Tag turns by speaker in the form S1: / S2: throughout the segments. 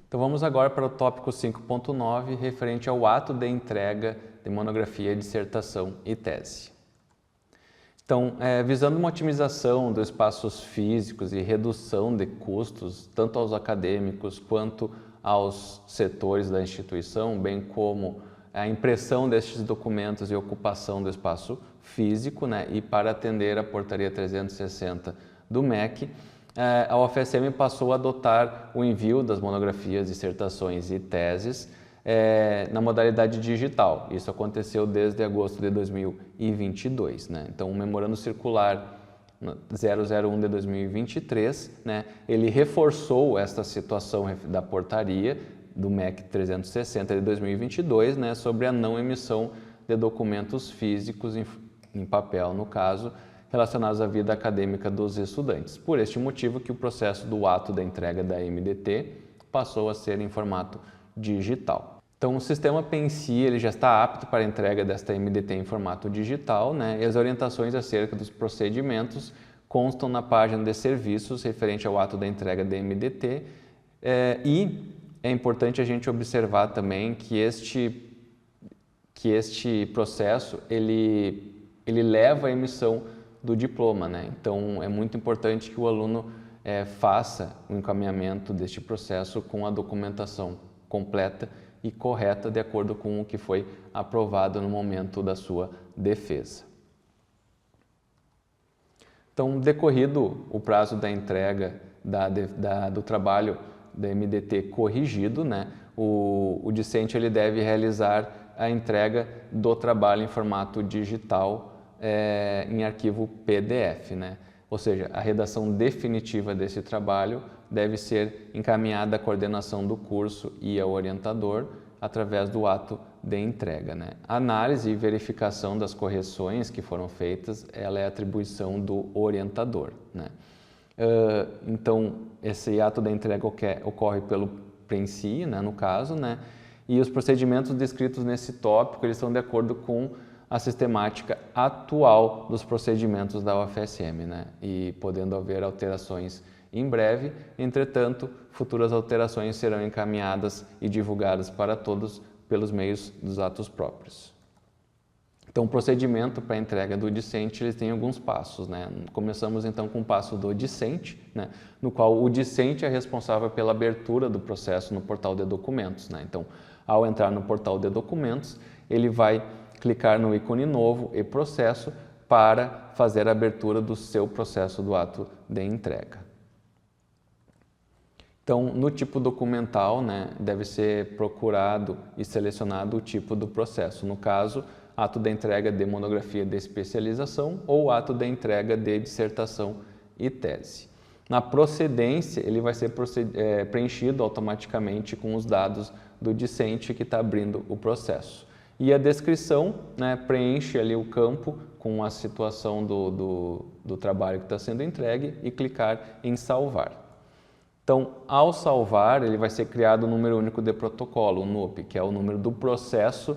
S1: Então vamos agora para o tópico 5.9, referente ao ato de entrega de monografia, dissertação e tese. Então, visando uma otimização dos espaços físicos e redução de custos, tanto aos acadêmicos quanto aos setores da instituição, bem como a impressão destes documentos e ocupação do espaço físico, né, e para atender a portaria 360 do MEC, a UFSM passou a adotar o envio das monografias, dissertações e teses na modalidade digital. Isso aconteceu desde agosto de 2022. Né? Então, o Memorando Circular 001 de 2023, né, ele reforçou esta situação da portaria do MEC 360 de 2022, né, sobre a não emissão de documentos físicos em papel, no caso, relacionados à vida acadêmica dos estudantes. Por este motivo que o processo do ato da entrega da MDT passou a ser em formato digital. Então, o sistema PENSI ele já está apto para a entrega desta MDT em formato digital, né? E as orientações acerca dos procedimentos constam na página de serviços referente ao ato da entrega da MDT e é importante a gente observar também que este processo ele leva à emissão do diploma, né? Então, é muito importante que o aluno faça o encaminhamento deste processo com a documentação completa e correta de acordo com o que foi aprovado no momento da sua defesa. Então, decorrido o prazo da entrega do trabalho da MDT corrigido, né, o discente ele deve realizar a entrega do trabalho em formato digital em arquivo PDF, né? Ou seja, a redação definitiva desse trabalho deve ser encaminhada à coordenação do curso e ao orientador através do ato de entrega, né? A análise e verificação das correções que foram feitas, ela é atribuição do orientador, né? Então, esse ato da entrega ocorre pelo PENSI, né, no caso, né? E os procedimentos descritos nesse tópico, eles são de acordo com a sistemática atual dos procedimentos da UFSM, né? E podendo haver alterações em breve, entretanto, futuras alterações serão encaminhadas e divulgadas para todos pelos meios dos atos próprios. Então, o procedimento para a entrega do discente ele tem alguns passos, né? Começamos então com o passo do discente, né? No qual o discente é responsável pela abertura do processo no portal de documentos, né? Então, ao entrar no portal de documentos, ele vai clicar no ícone novo e processo para fazer a abertura do seu processo do ato de entrega. Então, no tipo documental, né, deve ser procurado e selecionado o tipo do processo. No caso, ato de entrega de monografia de especialização ou ato de entrega de dissertação e tese. Na procedência, ele vai ser preenchido automaticamente com os dados do discente que está abrindo o processo. E a descrição, né, preenche ali o campo com a situação do trabalho que está sendo entregue e clicar em salvar. Então, ao salvar, ele vai ser criado o número único de protocolo, o NUP, que é o número do processo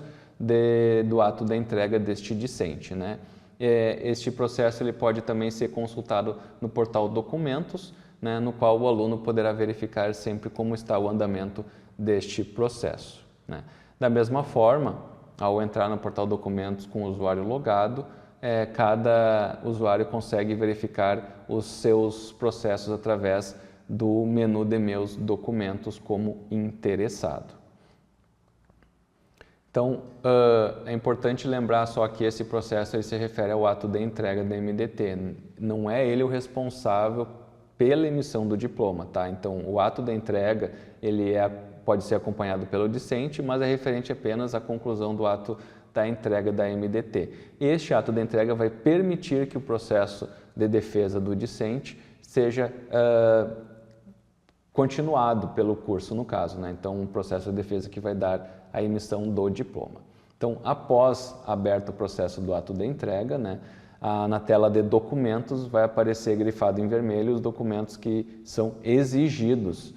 S1: do ato da entrega deste discente, né? Este processo ele pode também ser consultado no portal Documentos, né, no qual o aluno poderá verificar sempre como está o andamento deste processo, né? Da mesma forma, ao entrar no portal Documentos com o usuário logado, cada usuário consegue verificar os seus processos através do menu de Meus Documentos como interessado. Então, é importante lembrar só que esse processo ele se refere ao ato de entrega da MDT. Não é ele o responsável pela emissão do diploma, tá? Então, o ato da entrega ele pode ser acompanhado pelo discente, mas é referente apenas à conclusão do ato da entrega da MDT. Este ato de entrega vai permitir que o processo de defesa do discente seja continuado pelo curso, no caso, né? Então, um processo de defesa que vai dar a emissão do diploma. Então, após aberto o processo do ato de entrega, né, na tela de documentos vai aparecer grifado em vermelho os documentos que são exigidos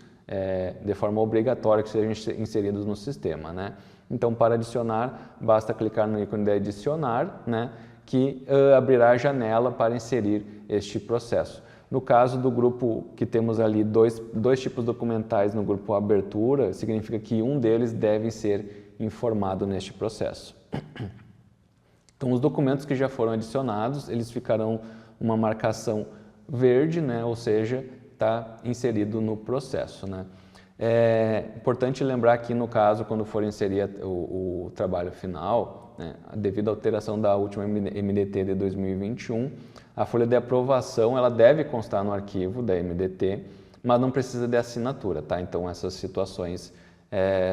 S1: de forma obrigatória que sejam inseridos no sistema, né? Então, para adicionar, basta clicar no ícone de adicionar, né, que abrirá a janela para inserir este processo. No caso do grupo que temos ali dois tipos documentais no grupo abertura, significa que um deles deve ser informado neste processo. Então, os documentos que já foram adicionados, eles ficarão uma marcação verde, né? Ou seja, está inserido no processo, né? É importante lembrar que, no caso, quando for inserir o trabalho final, né, devido à alteração da última MDT de 2021, a folha de aprovação ela deve constar no arquivo da MDT, mas não precisa de assinatura, tá? Então, essas situações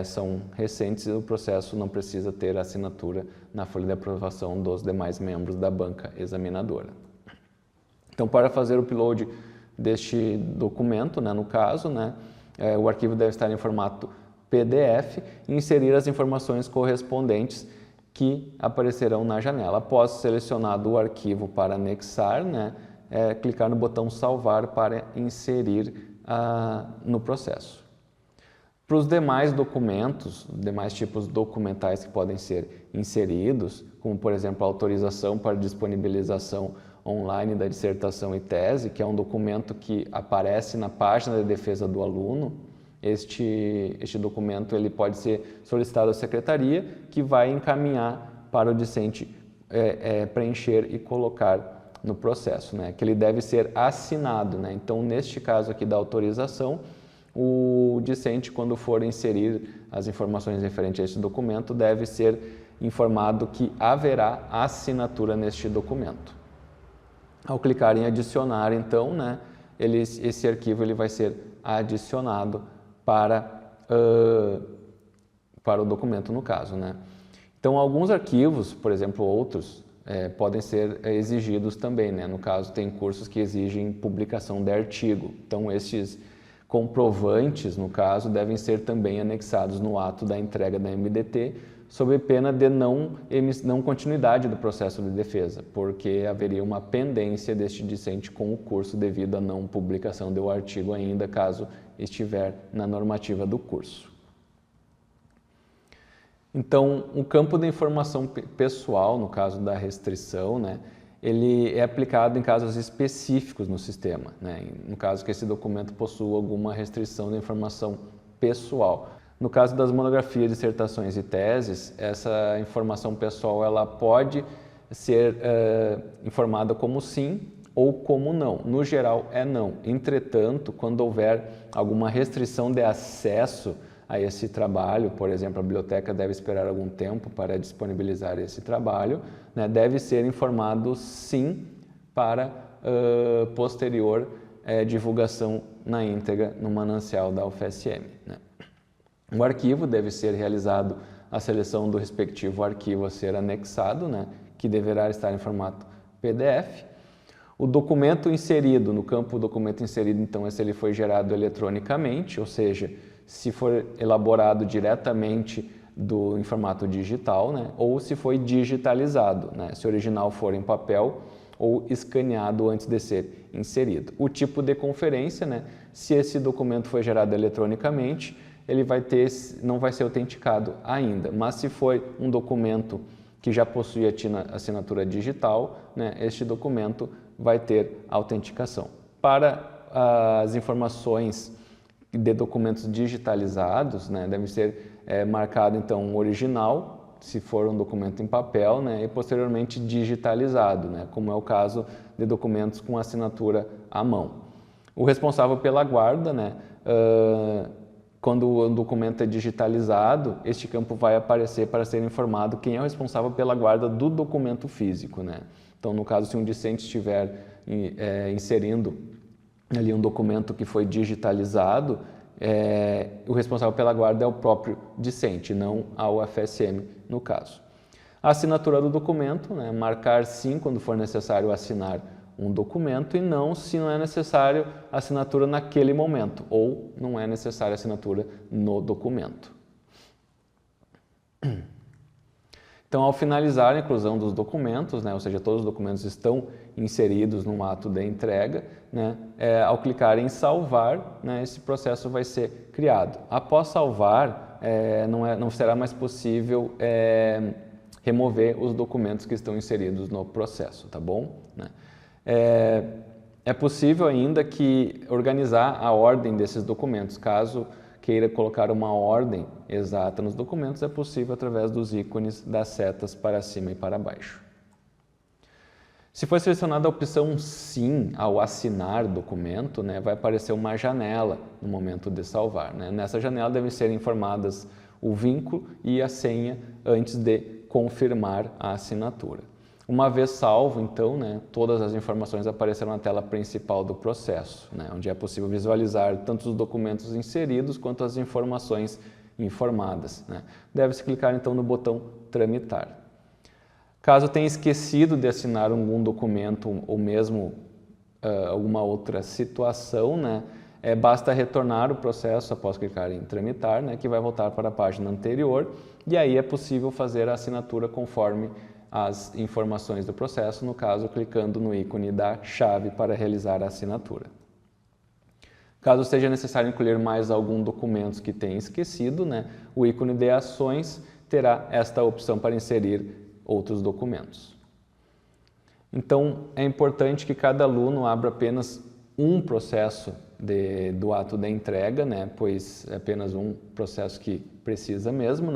S1: são recentes e o processo não precisa ter assinatura na folha de aprovação dos demais membros da banca examinadora. Então, para fazer o upload deste documento, né, no caso, né, o arquivo deve estar em formato PDF e inserir as informações correspondentes que aparecerão na janela. Após selecionado o arquivo para anexar, né, clicar no botão salvar para inserir no processo. Para os demais documentos, demais tipos documentais que podem ser inseridos, como por exemplo a autorização para disponibilização online da dissertação e tese, que é um documento que aparece na página de defesa do aluno. Este documento ele pode ser solicitado à secretaria, que vai encaminhar para o discente preencher e colocar no processo, né? Que ele deve ser assinado, né? Então, neste caso aqui da autorização, o discente, quando for inserir as informações referentes a este documento, deve ser informado que haverá assinatura neste documento. Ao clicar em adicionar, então, né, esse arquivo ele vai ser adicionado para o documento, no caso, né? Então, alguns arquivos, por exemplo, outros, podem ser exigidos também, né? No caso, tem cursos que exigem publicação de artigo. Então, esses comprovantes, no caso, devem ser também anexados no ato da entrega da MDT, sob pena de não continuidade do processo de defesa, porque haveria uma pendência deste discente com o curso devido à não publicação do artigo ainda, caso estiver na normativa do curso. Então, o campo de informação pessoal, no caso da restrição, né, ele é aplicado em casos específicos no sistema, né, no caso que esse documento possua alguma restrição de informação pessoal. No caso das monografias, dissertações e teses, essa informação pessoal ela pode ser informada como sim ou como não. No geral, é não. Entretanto, quando houver alguma restrição de acesso a esse trabalho, por exemplo, a biblioteca deve esperar algum tempo para disponibilizar esse trabalho, né, deve ser informado sim para posterior divulgação na íntegra no manancial da UFSM, né. O arquivo deve ser realizado a seleção do respectivo arquivo a ser anexado, né, que deverá estar em formato PDF. O documento inserido, no campo documento inserido, então, se ele foi gerado eletronicamente, ou seja, se for elaborado diretamente em formato digital, né, ou se foi digitalizado, né, se o original for em papel ou escaneado antes de ser inserido. O tipo de conferência, né, se esse documento foi gerado eletronicamente, ele não vai ser autenticado ainda, mas se for um documento que já possui assinatura digital, né, este documento vai ter autenticação. Para as informações de documentos digitalizados, né, deve ser marcado então um original, se for um documento em papel, né, e posteriormente digitalizado, né, como é o caso de documentos com assinatura à mão. O responsável pela guarda, né, quando o documento é digitalizado, este campo vai aparecer para ser informado quem é o responsável pela guarda do documento físico, né? Então, no caso, se um discente estiver inserindo ali um documento que foi digitalizado, o responsável pela guarda é o próprio discente, não a UFSM, no caso. A assinatura do documento, né? Marcar sim quando for necessário assinar um documento e não se não é necessário assinatura naquele momento ou não é necessária assinatura no documento. Então, ao finalizar a inclusão dos documentos, né, ou seja, todos os documentos estão inseridos no ato de entrega, né, ao clicar em salvar, né, esse processo vai ser criado. Após salvar, não será mais possível remover os documentos que estão inseridos no processo, tá bom? Né? É possível ainda que organizar a ordem desses documentos. Caso queira colocar uma ordem exata nos documentos, é possível através dos ícones das setas para cima e para baixo. Se for selecionada a opção Sim ao assinar documento, vai aparecer uma janela no momento de salvar. Nessa janela devem ser informadas o vínculo e a senha antes de confirmar a assinatura. Uma vez salvo, então, todas as informações aparecerão na tela principal do processo, onde é possível visualizar tanto os documentos inseridos quanto as informações informadas. Deve-se clicar, então, no botão Tramitar. Caso tenha esquecido de assinar algum documento ou mesmo alguma outra situação, basta retornar o processo após clicar em Tramitar, que vai voltar para a página anterior, e aí é possível fazer a assinatura conforme as informações do processo, no caso, clicando no ícone da chave para realizar a assinatura. Caso seja necessário incluir mais algum documento que tenha esquecido, o ícone de ações terá esta opção para inserir outros documentos. Então, é importante que cada aluno abra apenas um processo do ato da entrega, pois é apenas um processo que precisa mesmo,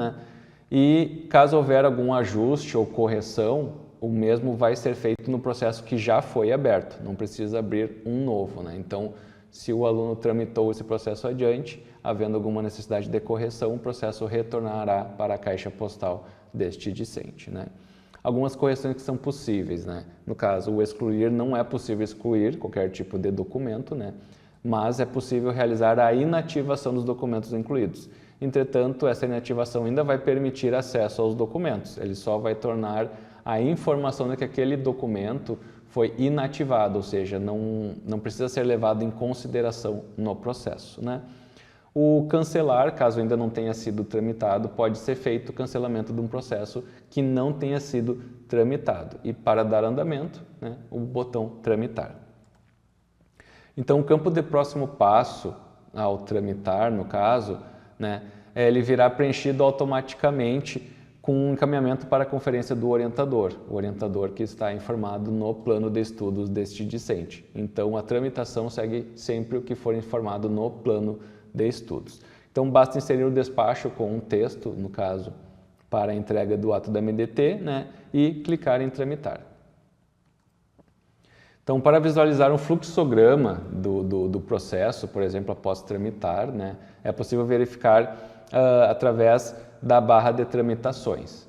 S1: E caso houver algum ajuste ou correção, o mesmo vai ser feito no processo que já foi aberto, não precisa abrir um novo, Então, se o aluno tramitou esse processo adiante, havendo alguma necessidade de correção, o processo retornará para a caixa postal deste discente, Algumas correções que são possíveis, No caso, o excluir não é possível excluir qualquer tipo de documento, Mas é possível realizar a inativação dos documentos incluídos. Entretanto, essa inativação ainda vai permitir acesso aos documentos. Ele só vai tornar a informação de que aquele documento foi inativado, ou seja, não precisa ser levado em consideração no processo, O cancelar, caso ainda não tenha sido tramitado, pode ser feito o cancelamento de um processo que não tenha sido tramitado. E para dar andamento, o botão Tramitar. Então, o campo de próximo passo, ao tramitar, no caso, ele virá preenchido automaticamente com um encaminhamento para a conferência do orientador, o orientador que está informado no plano de estudos deste discente. Então, a tramitação segue sempre o que for informado no plano de estudos. Então, basta inserir o despacho com um texto, no caso, para a entrega do ato da MDT, e clicar em Tramitar. Então, para visualizar um fluxograma do processo, por exemplo, após tramitar, é possível verificar através da barra de tramitações,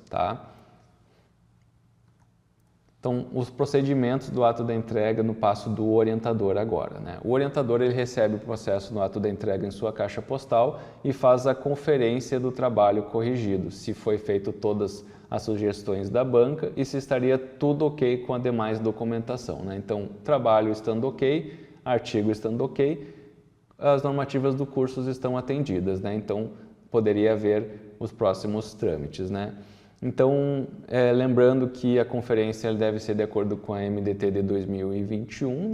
S1: Então, os procedimentos do ato da entrega no passo do orientador agora, O orientador ele recebe o processo no ato da entrega em sua caixa postal e faz a conferência do trabalho corrigido, se foi feito todas as sugestões da banca e se estaria tudo ok com a demais documentação, Então, trabalho estando ok, artigo estando ok, as normativas do curso estão atendidas, Então, poderia haver os próximos trâmites, Então, lembrando que a conferência deve ser de acordo com a MDT de 2021,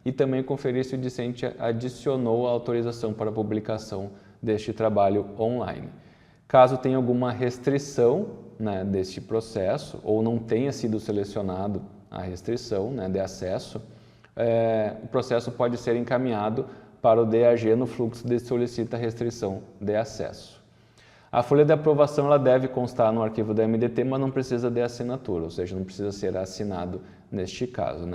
S1: E também conferir se o discente adicionou a autorização para a publicação deste trabalho online. Caso tenha alguma restrição, deste processo, ou não tenha sido selecionado a restrição, de acesso, o processo pode ser encaminhado para o DAG no fluxo de solicita restrição de acesso. A folha de aprovação ela deve constar no arquivo da MDT, mas não precisa de assinatura, ou seja, não precisa ser assinado neste caso,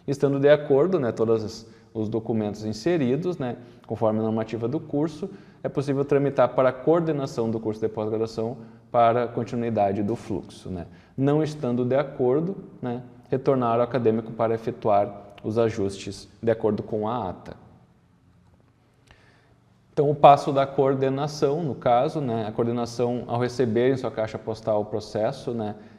S1: Estando de acordo, todos os documentos inseridos, conforme a normativa do curso, é possível tramitar para a coordenação do curso de pós-graduação para a continuidade do fluxo, Não estando de acordo, retornar ao acadêmico para efetuar os ajustes de acordo com a ata. Então, o passo da coordenação, no caso, a coordenação, ao receber em sua caixa postal o processo,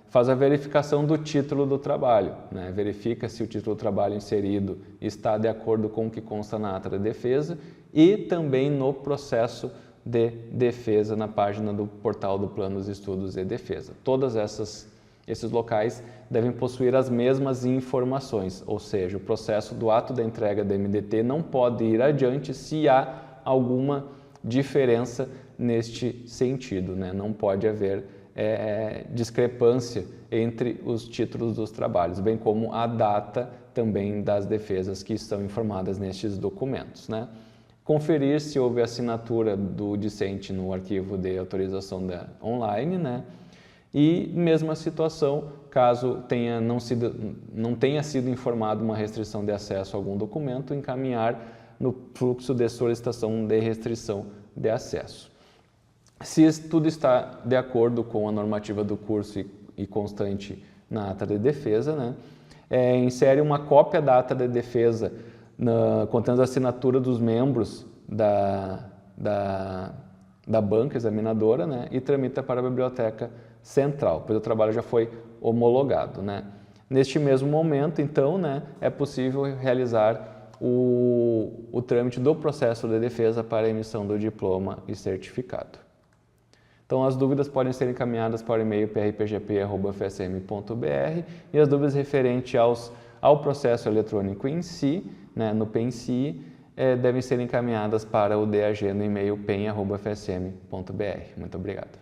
S1: faz a verificação do título do trabalho, verifica se o título do trabalho inserido está de acordo com o que consta na ata da defesa e também no processo de defesa na página do portal do Planos de Estudos e Defesa. Todos esses locais devem possuir as mesmas informações, ou seja, o processo do ato da entrega da MDT não pode ir adiante se há alguma diferença neste sentido, Não pode haver discrepância entre os títulos dos trabalhos, bem como a data também das defesas que estão informadas nestes documentos, né? Conferir se houve assinatura do discente no arquivo de autorização online, né? E mesma situação, caso não tenha sido informado uma restrição de acesso a algum documento, encaminhar no fluxo de solicitação de restrição de acesso. Se tudo está de acordo com a normativa do curso e constante na ata de defesa, né? Insere uma cópia da ata de defesa contendo a assinatura dos membros da banca examinadora, né? E tramita para a biblioteca central, pois o trabalho já foi homologado, né? Neste mesmo momento, então, né, é possível realizar o trâmite do processo de defesa para a emissão do diploma e certificado. Então, as dúvidas podem ser encaminhadas para o e-mail prpgp@fsm.br e as dúvidas referentes ao processo eletrônico em si, né, no PENSI, devem ser encaminhadas para o DAG no e-mail pen@fsm.br. Muito obrigado.